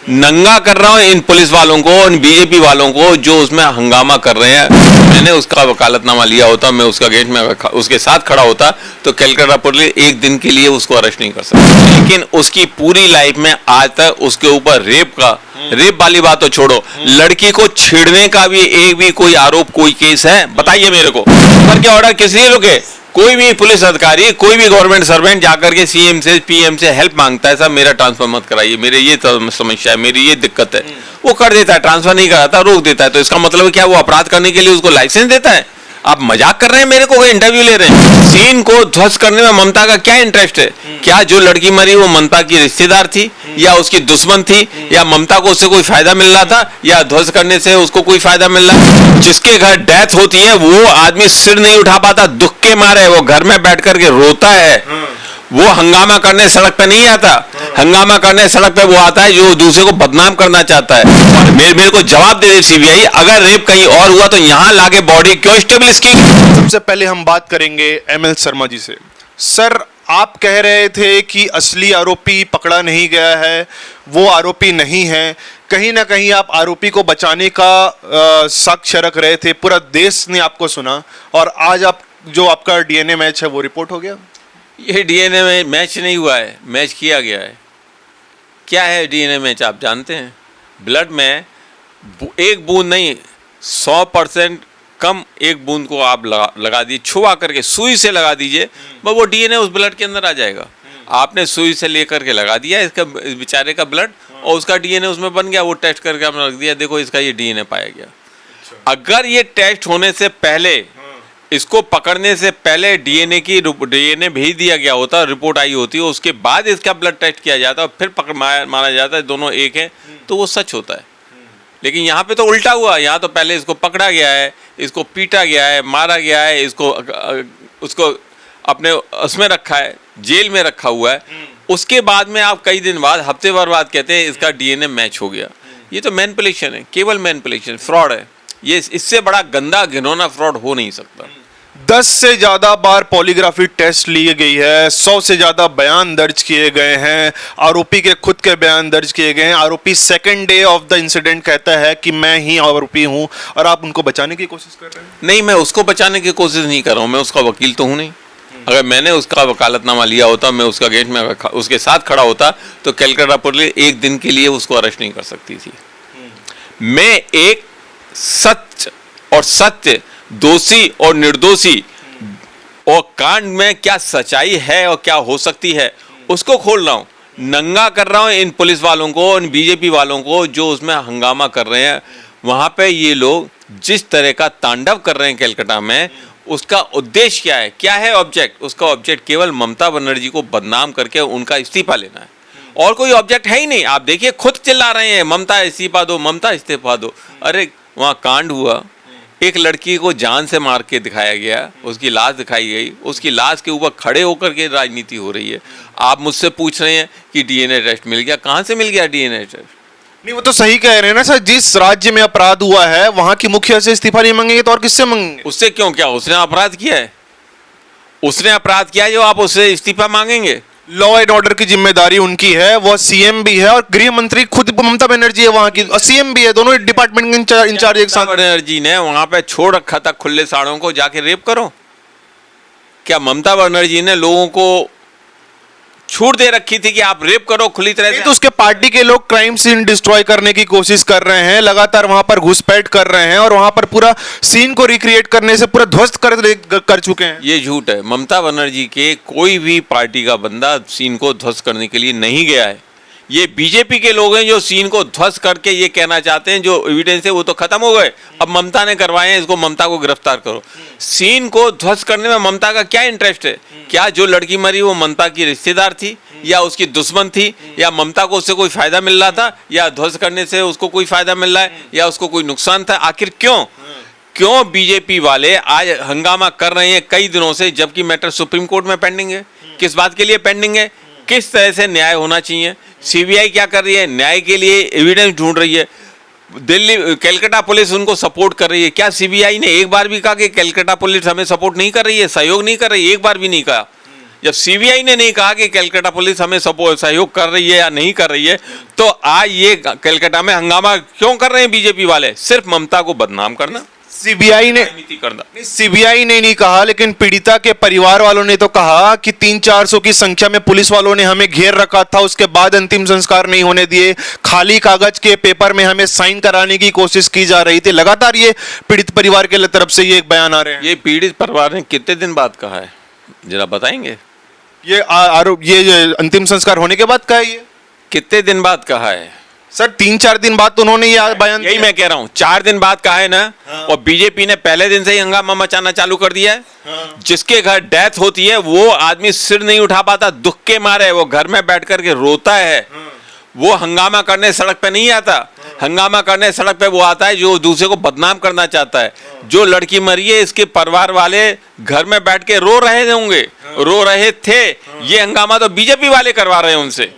नंगा कर रहा हूं इन पुलिस वालों को, इन बीजेपी वालों को जो उसमें हंगामा कर रहे हैं। मैंने उसका वकालतनामा लिया होता, मैं उसका गेट में उसके साथ खड़ा होता तो कलकत्ता पुलिस एक दिन के लिए उसको अरेस्ट नहीं कर सकती। लेकिन उसकी पूरी लाइफ में आज तक उसके ऊपर रेप वाली बात तो छोड़ो, लड़की को छेड़ने का भी एक भी कोई आरोप, कोई केस है? बताइए मेरे को। पर क्या ऑर्डर किस लिए रुके? कोई भी पुलिस अधिकारी, कोई भी गवर्नमेंट सर्वेंट जाकर के सीएम से, पीएम से हेल्प मांगता है, साहब मेरा ट्रांसफर मत कराइए, मेरे ये समस्या है, मेरी ये दिक्कत है, वो कर देता है, ट्रांसफर नहीं कराता, रोक देता है। तो इसका मतलब क्या वो अपराध करने के लिए उसको लाइसेंस देता है? आप मजाक कर रहे हैं मेरे को, इंटरव्यू ले रहे हैं। सीन को ध्वस्त करने में ममता का क्या इंटरेस्ट है? क्या जो लड़की मरी वो ममता की रिश्तेदार थी या उसकी दुश्मन थी, या ममता को उससे कोई फायदा मिल रहा था, या ध्वस्त करने से उसको कोई फायदा मिल रहा है? जिसके घर डेथ होती है वो आदमी सिर नहीं उठा पाता, दुख के मारे वो घर में बैठ करके रोता है। वो हंगामा करने सड़क पे नहीं आता, हंगामा करने सड़क पे वो आता है जो दूसरे को बदनाम करना चाहता है। और मेरे को जवाब दे दे सीबीआई, अगर रेप कहीं और हुआ तो यहां लाके बॉडी क्यों स्टेबलिश की? सबसे पहले हम बात करेंगे एमएल शर्मा जी से। सर, आप कह रहे थे कि असली आरोपी पकड़ा नहीं गया है, वो आरोपी नहीं है। कहीं ना कहीं आप आरोपी को बचाने का साक्ष्य रख रहे थे, पूरा देश ने आपको सुना, और आज आप जो आपका डीएनए मैच है वो रिपोर्ट हो गया। ये डीएनए में मैच नहीं हुआ है, मैच किया गया है। क्या है डीएनए मैच आप जानते हैं? ब्लड में एक बूंद नहीं, 100% कम एक बूंद को आप लगा दीजिए, छुआ करके सुई से लगा दीजिए, बस वो डीएनए उस ब्लड के अंदर आ जाएगा। आपने सुई से लेकर के लगा दिया इसका बेचारे का ब्लड, और उसका डीएनए उसमें बन गया। वो टेस्ट करके आपने रख दिया, देखो इसका ये डीएनए पाया गया। अगर ये टेस्ट होने से पहले, इसको पकड़ने से पहले डीएनए भेज दिया गया होता, रिपोर्ट आई होती, उसके बाद इसका ब्लड टेस्ट किया जाता और फिर पकड़ माना जाता है दोनों एक हैं, तो वो सच होता है। लेकिन यहाँ पे तो उल्टा हुआ, यहाँ तो पहले इसको पकड़ा गया है, इसको पीटा गया है, मारा गया है, उसको अपने उसमें रखा है, जेल में रखा हुआ है। उसके बाद में आप कई दिन बाद, हफ्ते भर बाद कहते हैं इसका डीएनए मैच हो गया। ये तो मैनिपुलेशन है, केवल मैनिपुलेशन, फ्रॉड है। ये इससे बड़ा गंदा घिनौना फ्रॉड हो नहीं सकता। 10 से ज्यादा बार पॉलीग्राफी टेस्ट ली गई है, 100 से ज्यादा बयान दर्ज किए गए हैं, आरोपी के खुद के बयान दर्ज किए गए हैं। आरोपी second day of the incident कहता है कि मैं ही आरोपी हूं, और आप उनको बचाने की कोशिश कर रहे हैं। नहीं, मैं उसको बचाने की कोशिश नहीं कर रहा हूं, मैं उसका वकील तो हूं नहीं। अगर मैंने उसका वकालतनामा लिया होता, मैं उसका गेट में उसके साथ खड़ा होता तो कलकत्ता पुलिस एक दिन के लिए उसको अरेस्ट नहीं कर सकती थी। मैं एक सच और सत्य, दोषी और निर्दोषी, और कांड में क्या सच्चाई है और क्या हो सकती है उसको खोल रहा हूं। नंगा कर रहा हूं इन पुलिस वालों को, इन बीजेपी वालों को जो उसमें हंगामा कर रहे हैं। वहां पे ये लोग जिस तरह का तांडव कर रहे हैं कलकत्ता में, उसका उद्देश्य क्या है? क्या है ऑब्जेक्ट? उसका ऑब्जेक्ट केवल ममता बनर्जी को बदनाम करके उनका इस्तीफा लेना है, और कोई ऑब्जेक्ट है ही नहीं। आप देखिए, खुद चिल्ला रहे हैं ममता इस्तीफा दो, ममता इस्तीफा दो। अरे वहाँ कांड हुआ, एक लड़की को जान से मार के दिखाया गया, उसकी लाश दिखाई गई, उसकी लाश के ऊपर खड़े होकर के राजनीति हो रही है। आप मुझसे पूछ रहे हैं कि डीएनए टेस्ट मिल गया, कहाँ से मिल गया डीएनए टेस्ट? नहीं, वो तो सही कह रहे हैं ना सर, जिस राज्य में अपराध हुआ है वहां की मुखिया से इस्तीफा नहीं मांगेंगे तो और किससे मांगेंगे? उससे क्यों? क्या उसने अपराध किया है? उसने अपराध किया है जो आप उससे इस्तीफा मांगेंगे? लॉ एंड ऑर्डर की जिम्मेदारी उनकी है, वो सीएम भी है और गृह मंत्री खुद ममता बनर्जी है वहां की, और सीएम भी है, दोनों डिपार्टमेंट के इंचार्ज एक साथ। बनर्जी ने वहां पे छोड़ रखा था खुले साड़ों को, जाके रेप करो। क्या ममता बनर्जी ने लोगों को छूट दे रखी थी कि आप रेप करो खुली तरह से? तो उसके पार्टी के लोग क्राइम सीन डिस्ट्रॉय करने की कोशिश कर रहे हैं, लगातार वहां पर घुसपैठ कर रहे हैं, और वहां पर पूरा सीन को रिक्रिएट करने से पूरा ध्वस्त कर चुके हैं। ये झूठ है। ममता बनर्जी के कोई भी पार्टी का बंदा सीन को ध्वस्त करने के लिए नहीं गया है। ये बीजेपी के लोग हैं जो सीन को ध्वस्त करके ये कहना चाहते हैं जो एविडेंस है वो तो खत्म हो गए, अब ममता ने करवाए हैं, इसको ममता को गिरफ्तार करो। सीन को ध्वस्त करने में ममता का क्या इंटरेस्ट है? क्या जो लड़की मरी वो ममता की रिश्तेदार थी या उसकी दुश्मन थी, या ममता को उससे कोई फायदा मिल रहा था, या ध्वस्त करने से उसको कोई फायदा मिल रहा है, या उसको कोई नुकसान था? आखिर क्यों बीजेपी वाले आज हंगामा कर रहे हैं कई दिनों से, जबकि मैटर सुप्रीम कोर्ट में पेंडिंग है? किस बात के लिए पेंडिंग है? किस तरह से न्याय होना चाहिए? सीबीआई क्या कर रही है? न्याय के लिए एविडेंस ढूंढ रही है। दिल्ली कलकत्ता पुलिस उनको सपोर्ट कर रही है। क्या सीबीआई ने एक बार भी कहा कि कलकत्ता पुलिस हमें सपोर्ट नहीं कर रही है, सहयोग नहीं कर रही है? एक बार भी नहीं कहा। जब सीबीआई ने नहीं कहा कि कलकत्ता पुलिस हमें सहयोग कर रही है या नहीं कर रही है, तो आज ये कलकत्ता में हंगामा क्यों कर रहे हैं बीजेपी वाले? सिर्फ ममता को बदनाम करना, सीबीआई ने राजनीति करना। सीबीआई ने नहीं कहा, लेकिन पीड़िता के परिवार वालों ने तो कहा कि 300-400 की संख्या में पुलिस वालों ने हमें घेर रखा था, उसके बाद अंतिम संस्कार नहीं होने दिए, खाली कागज के पेपर में हमें साइन कराने की कोशिश की जा रही थी। लगातार ये पीड़ित परिवार के तरफ से ये एक बयान आ रहे हैं। ये पीड़ित परिवार ने कितने दिन बाद कहा है, जरा बताएंगे? ये आरोप ये अंतिम संस्कार होने के बाद कहा है ये? कितने दिन बाद कहा है सर 3-4 दिन बाद तो उन्होंने ये बयान यही दिया। मैं कह रहा हूँ, 4 दिन बाद कहा है ना। और बीजेपी ने पहले दिन से ही हंगामा मचाना चालू कर दिया है। जिसके घर डेथ होती है वो आदमी सिर नहीं उठा पाता, दुख के मारे वो घर में बैठ करके रोता है। वो हंगामा करने सड़क पे नहीं आता, हंगामा करने सड़क पे वो आता है जो दूसरे को बदनाम करना चाहता है। जो लड़की मरी है इसके परिवार वाले घर में बैठ के रो रहे होंगे, रो रहे थे। ये हंगामा तो बीजेपी वाले करवा रहे हैं उनसे।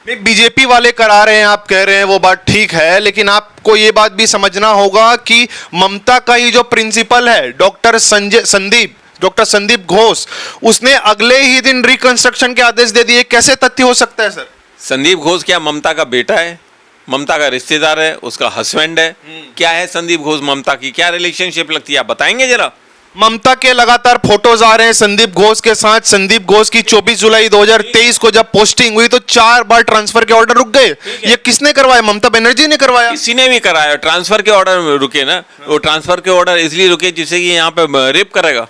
नहीं, बीजेपी वाले करा रहे हैं, आप कह रहे हैं, वो बात ठीक है, लेकिन आपको ये बात भी समझना होगा कि ममता का ही जो प्रिंसिपल है डॉक्टर संदीप घोष, उसने अगले ही दिन रिकंस्ट्रक्शन के आदेश दे दिए। कैसे तथ्य हो सकता है सर? संदीप घोष क्या ममता का बेटा है? ममता का रिश्तेदार है, उसका हस्बैंड है। क्या है संदीप घोष ममता की क्या रिलेशनशिप लगती है, आप बताएंगे जरा? ममता के लगातार फोटोज आ रहे हैं संदीप घोष के साथ। संदीप घोष की 24 जुलाई 2023 को जब पोस्टिंग हुई तो 4 बार ट्रांसफर के ऑर्डर रुक गए। ये किसने करवाया? ममता बनर्जी ने करवाया? किसी ने भी कराया। ट्रांसफर के ऑर्डर रुके ना, वो ट्रांसफर के ऑर्डर इसलिए रुके जिससे कि यहाँ पे रेप करेगा।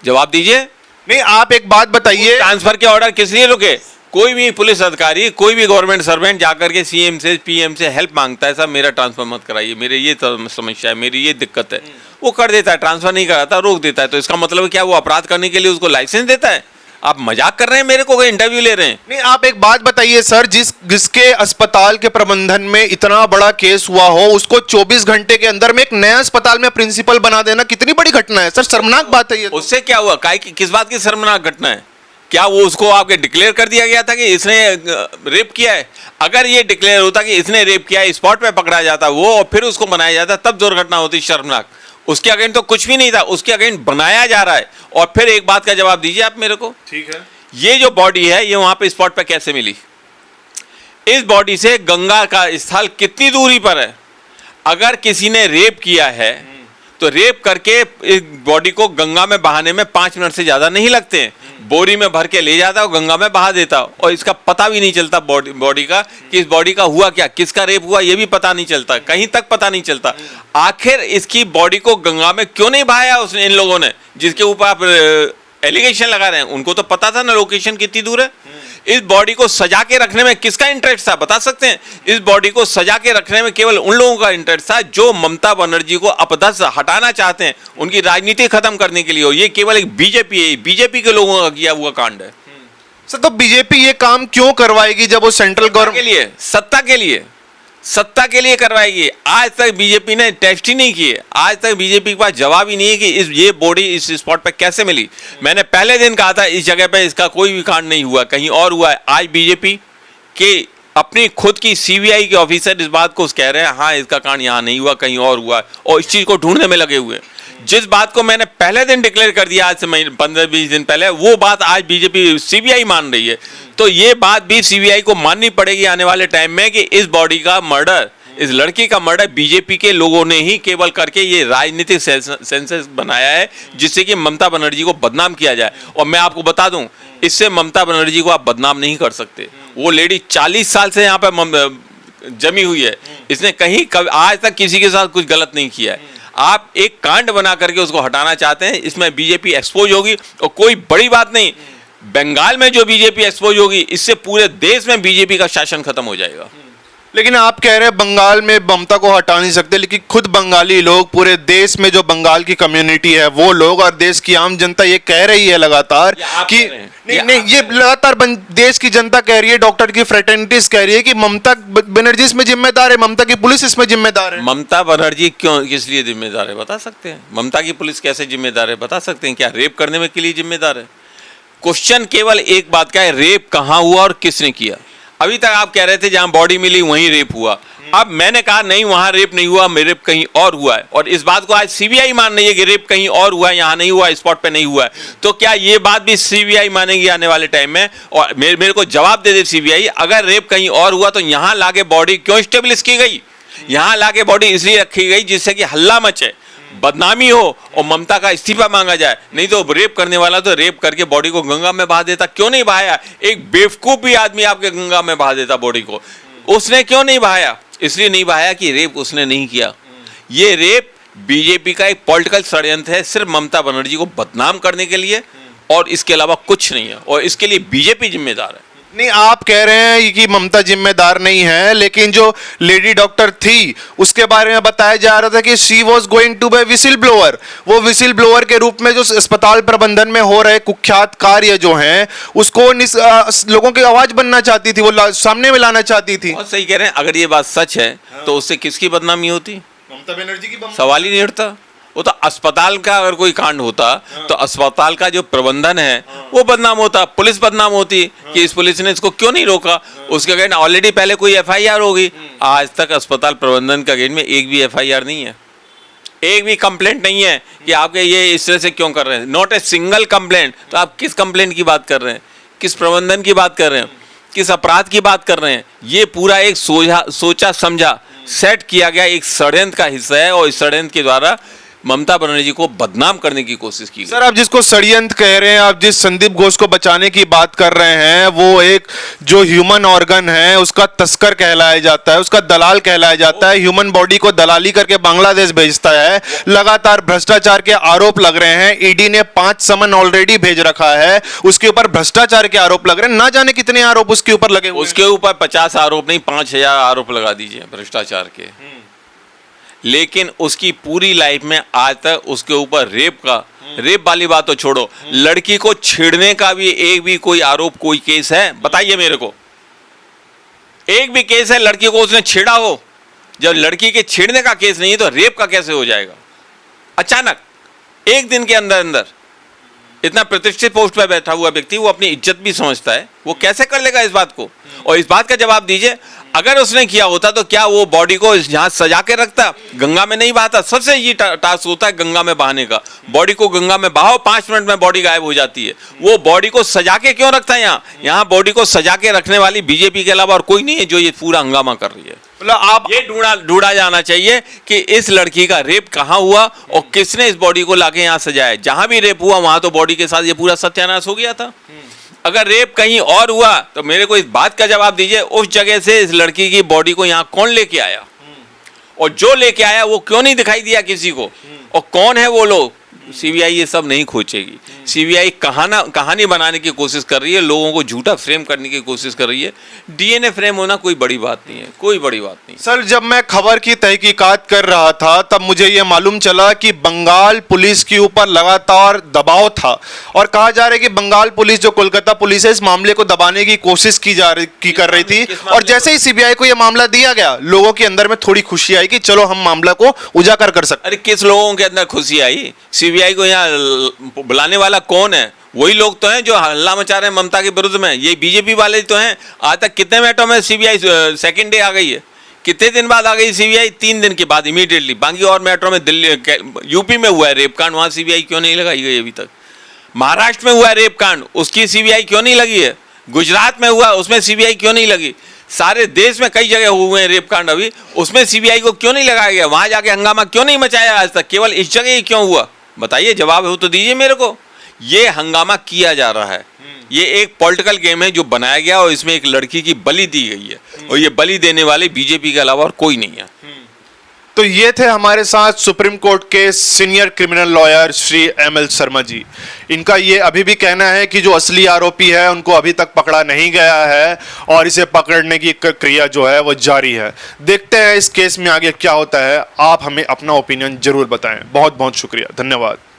जवाब दीजिए। नहीं, आप एक बात बताइए, ट्रांसफर के ऑर्डर किस लिए रुके? कोई भी पुलिस अधिकारी, कोई भी गवर्नमेंट सर्वेंट जाकर के सीएम से पीएम से हेल्प मांगता है, साहब मेरा ट्रांसफर मत कराइए, मेरे ये समस्या है, मेरी ये दिक्कत है, वो कर देता है। ट्रांसफर नहीं कराता, रोक देता है। तो इसका मतलब क्या वो अपराध करने के लिए उसको लाइसेंस देता है? आप मजाक कर रहे हैं मेरे को, इंटरव्यू ले रहे हैं? नहीं, आप एक बात बताइए सर, जिसके अस्पताल के प्रबंधन में इतना बड़ा केस हुआ हो, उसको 24 घंटे के अंदर में एक नया अस्पताल में प्रिंसिपल बना देना कितनी बड़ी घटना है सर, शर्मनाक बात है ये। उससे क्या हुआ? किस बात की शर्मनाक घटना है? क्या वो उसको आपके डिक्लेयर कर दिया गया था कि इसने रेप किया है? अगर ये डिक्लेयर होता कि इसने रेप किया है, स्पॉट पे पकड़ा जाता वो और फिर उसको बनाया जाता, तब दुर्घटना होती शर्मनाक। उसके अगेंस्ट तो कुछ भी नहीं था, उसके अगेंस्ट बनाया जा रहा है। और फिर एक बात का जवाब दीजिए आप मेरे को। ठीक है, ये जो बॉडी है ये वहां पे स्पॉट पे कैसे मिली? इस बॉडी से गंगा का स्थल कितनी दूरी पर है? अगर किसी ने रेप किया है तो रेप करके इस बॉडी को गंगा में बहाने में 5 मिनट से ज्यादा नहीं लगते हैं। बोरी में भर के ले जाता और गंगा में बहा देता, और इसका पता भी नहीं चलता बॉडी का कि इस बॉडी का हुआ क्या, किसका रेप हुआ, ये भी पता नहीं चलता, कहीं तक पता नहीं चलता। आखिर इसकी बॉडी को गंगा में क्यों नहीं बहाया उसने? इन लोगों ने जिसके ऊपर आप एलिगेशन लगा रहे हैं, उनको तो पता था ना लोकेशन कितनी दूर है। इस बॉडी को सजा के रखने में किसका इंटरेस्ट था, बता सकते हैं? इस बॉडी को सजा के रखने में केवल उन लोगों का इंटरेस्ट था जो ममता बनर्जी को अपदस्थ हटाना चाहते हैं, उनकी राजनीति खत्म करने के लिए। और ये केवल एक बीजेपी के लोगों का किया हुआ कांड है सर। तो बीजेपी ये काम क्यों करवाएगी जब वो सेंट्रल गवर्नमेंट के लिए, सत्ता के लिए करवाएगी? आज तक बीजेपी ने टेस्ट ही नहीं किए, आज तक बीजेपी के पास जवाब ही नहीं है कि ये बॉडी इस स्पॉट पे कैसे मिली। मैंने पहले दिन कहा था इस जगह पे इसका कोई भी कांड नहीं हुआ, कहीं और हुआ है। आज बीजेपी के अपनी खुद की सीबीआई के ऑफिसर इस बात को कह रहे हैं, हाँ इसका कांड यहाँ नहीं हुआ, कहीं और हुआ है, और इस चीज को ढूंढने में लगे हुए हैं। जिस बात को मैंने पहले दिन डिक्लेयर कर दिया आज से 15-20 दिन पहले, वो बात आज बीजेपी सीबीआई मान रही है। तो ये बात भी सीबीआई को माननी पड़ेगी आने वाले टाइम में कि इस बॉडी का मर्डर, इस लड़की का मर्डर बीजेपी के लोगों ने ही केवल करके ये राजनीतिक सेंसेस बनाया है, जिससे कि ममता बनर्जी को बदनाम किया जाए। और मैं आपको बता दूं, इससे ममता बनर्जी को आप बदनाम नहीं कर सकते। वो लेडी 40 साल से यहाँ पे जमी हुई है, इसने कहीं आज तक किसी के साथ कुछ गलत नहीं किया है। आप एक कांड बना करके उसको हटाना चाहते हैं, इसमें बीजेपी एक्सपोज होगी। और कोई बड़ी बात नहीं, बंगाल में जो बीजेपी एक्सपोज होगी, इससे पूरे देश में बीजेपी का शासन खत्म हो जाएगा। लेकिन आप कह रहे हैं बंगाल में ममता को हटा नहीं सकते, लेकिन खुद बंगाली लोग, पूरे देश में जो बंगाल की कम्युनिटी है वो लोग और देश की आम जनता ये कह रही है लगातार कि नहीं, ये लगातार देश की जनता कह रही है, डॉक्टर की फ्रेटर्निटीज कह रही है कि ममता बनर्जी इसमें जिम्मेदार है, ममता की पुलिस इसमें जिम्मेदार है। ममता बनर्जी क्यों, किस लिए जिम्मेदार है बता सकते हैं? ममता की पुलिस कैसे जिम्मेदार है बता सकते हैं? क्या रेप करने में के लिए जिम्मेदार है? क्वेश्चन केवल एक बात का है, रेप कहां हुआ और किसने किया? अभी तक आप कह रहे थे जहां बॉडी मिली वहीं रेप हुआ। अब मैंने कहा नहीं वहां रेप नहीं हुआ, रेप कहीं और हुआ है, और इस बात को आज सीबीआई मान रही है कि रेप कहीं और हुआ है, यहां नहीं हुआ, स्पॉट पे नहीं हुआ है। तो क्या ये बात भी सीबीआई मानेगी आने वाले टाइम में? और मेरे को जवाब दे सीबीआई, अगर रेप कहीं और हुआ तो यहां लाके बॉडी क्यों स्टेबलिश की गई? यहां लाके बॉडी इसलिए रखी गई जिससे कि हल्ला मचे, बदनामी हो और ममता का इस्तीफा मांगा जाए। नहीं तो रेप करने वाला तो रेप करके बॉडी को गंगा में बहा देता। क्यों नहीं बहाया? एक बेवकूफ भी आदमी आपके गंगा में बहा देता बॉडी को। उसने क्यों नहीं बहाया? इसलिए नहीं बहाया कि रेप उसने नहीं किया। ये रेप बीजेपी का एक पॉलिटिकल षड्यंत्र है, सिर्फ ममता बनर्जी को बदनाम करने के लिए, और इसके अलावा कुछ नहीं है, और इसके लिए बीजेपी जिम्मेदार है। नहीं, आप कह रहे हैं कि ममता जिम्मेदार नहीं है, लेकिन जो लेडी डॉक्टर थी उसके बारे में बताया जा रहा था कि she was going to be whistle blower. वो विसिल ब्लोअर के रूप में जो अस्पताल प्रबंधन में हो रहे कुख्यात कार्य जो हैं उसको लोगों की आवाज बनना चाहती थी, वो सामने में लाना चाहती थी। बहुत सही कह रहे हैं। अगर ये बात सच है तो उससे किसकी बदनामी होती? ममता बनर्जी की। सवाल ही नहीं उठता। वो तो अस्पताल का अगर कोई कांड होता तो अस्पताल का जो प्रबंधन है वो बदनाम होता, पुलिस बदनाम होती कि इस पुलिस ने इसको क्यों नहीं रोका। उसके अगेंस्ट ऑलरेडी पहले कोई एफआईआर होगी। आज तक अस्पताल प्रबंधन के अगेंस्ट में एक भी एफआईआर नहीं है, एक भी कंप्लेंट नहीं है कि आपके ये इस तरह से क्यों कर रहे हैं। Not a single complaint. तो आप किस कंप्लेंट की बात कर रहे हैं? किस प्रबंधन की बात कर रहे हैं? किस अपराध की बात कर रहे हैं? ये पूरा एक सोचा समझा सेट किया गया एक षड्यंत्र का हिस्सा है, और इस षड्यंत्र के द्वारा ममता बनर्जी को बदनाम करने की कोशिश की गई। सर, आप जिसको षड्यंत्र कह रहे हैं, आप जिस संदीप घोष को बचाने की बात कर रहे हैं, वो एक जो ह्यूमन ऑर्गन है उसका तस्कर कहलाया जाता है, उसका दलाल कहलाया जाता है। ह्यूमन बॉडी को दलाली करके बांग्लादेश भेजता है। लगातार भ्रष्टाचार के आरोप लग रहे हैं। ईडी ने 5 समन ऑलरेडी भेज रखा है, उसके ऊपर भ्रष्टाचार के आरोप लग रहे हैं। ना जाने कितने आरोप उसके ऊपर लगे हुए हैं। उसके ऊपर 50 आरोप नहीं, 5000 आरोप लगा दीजिए भ्रष्टाचार के। लेकिन उसकी पूरी लाइफ में आज तक उसके ऊपर रेप वाली बात तो छोड़ो, लड़की को छेड़ने का भी एक भी कोई आरोप, कोई केस है? बताइए मेरे को, एक भी केस है लड़की को उसने छेड़ा हो? जब लड़की के छेड़ने का केस नहीं है तो रेप का कैसे हो जाएगा? अचानक एक दिन के अंदर अंदर इतना प्रतिष्ठित पोस्ट पर बैठा हुआ व्यक्ति, वो अपनी इज्जत भी समझता है, वो कैसे कर लेगा इस बात को? और इस बात का जवाब दीजिए, अगर उसने किया होता तो क्या वो बॉडी को यहाँ सजा के रखता, गंगा में नहीं बहाता? सबसे ये टास्क होता है गंगा में बहाने का। बॉडी को गंगा में बहाओ, 5 मिनट में बॉडी गायब हो जाती है। वो बॉडी को सजा के क्यों रखता है यहाँ बॉडी को सजा के रखने वाली बीजेपी के अलावा और कोई नहीं है जो ये पूरा हंगामा कर रही है। मतलब आप ये ढूंढा जाना चाहिए कि इस लड़की का रेप कहाँ हुआ और किसने इस बॉडी को लाके यहाँ सजाया। जहां भी रेप हुआ वहां तो बॉडी के साथ ये पूरा सत्यानाश हो गया था। अगर रेप कहीं और हुआ तो मेरे को इस बात का जवाब दीजिए, उस जगह से इस लड़की की बॉडी को यहाँ कौन लेके आया, और जो लेके आया वो क्यों नहीं दिखाई दिया किसी को, और कौन है वो लोग? सीबीआई ये सब नहीं खोजेगी। सीबीआई कहानी बनाने की कोशिश कर रही है, लोगों को झूठा फ्रेम करने की कोशिश कर रही है। डीएनए फ्रेम होना कोई बड़ी बात नहीं है, कोई बड़ी बात नहीं। सर, जब मैं खबर की तहकीकात कर रहा था तब मुझे यह मालूम चला कि बंगाल पुलिस के ऊपर लगातार दबाव था, और कहा जा रहा है कि बंगाल पुलिस जो कोलकाता पुलिस है इस मामले को दबाने की कोशिश कर रही थी। और जैसे ही सीबीआई को यह मामला दिया गया, लोगों के अंदर में थोड़ी खुशी आई कि चलो हम मामला को उजागर कर सकते। अरे किस लोगों के अंदर खुशी आई? सीबीआई को यहाँ बुलाने वाला कौन है? वही लोग तो हैं जो हल्ला मचा रहे हैं ममता के विरुद्ध में। ये बीजेपी वाले तो हैं। आज तक कितने मैटरों में सीबीआई सेकंड डे आ गई है? कितने दिन बाद आ गई सीबीआई? 3 दिन के बाद इमीडिएटली। बाकी और मैटरों में दिल्ली, यूपी में हुआ है रेप कांड, वहां सीबीआई क्यों नहीं लगाई गई अभी तक? महाराष्ट्र में हुआ है रेप कांड, उसकी सीबीआई क्यों नहीं लगी है? गुजरात में हुआ, उसमें सीबीआई क्यों नहीं लगी? सारे देश में कई जगह हुए हैं रेप कांड, अभी उसमें सीबीआई को क्यों नहीं लगाया गया? वहां जाके हंगामा क्यों नहीं मचाया आज तक? केवल इस जगह ही क्यों हुआ? बताइए, जवाब हो तो दीजिए मेरे को। ये हंगामा किया जा रहा है, ये एक पॉलिटिकल गेम है जो बनाया गया, और इसमें एक लड़की की बलि दी गई है, और ये बलि देने वाले बीजेपी के अलावा और कोई नहीं है। तो ये थे हमारे साथ सुप्रीम कोर्ट के senior criminal lawyer Shri ML Sharma ji. इनका ये अभी भी कहना है कि जो असली आरोपी है उनको अभी तक पकड़ा नहीं गया है, और इसे पकड़ने की प्रक्रिया जो है वो जारी है। देखते हैं इस केस में आगे क्या होता है। आप हमें अपना ओपिनियन जरूर बताएं। बहुत बहुत शुक्रिया, धन्यवाद।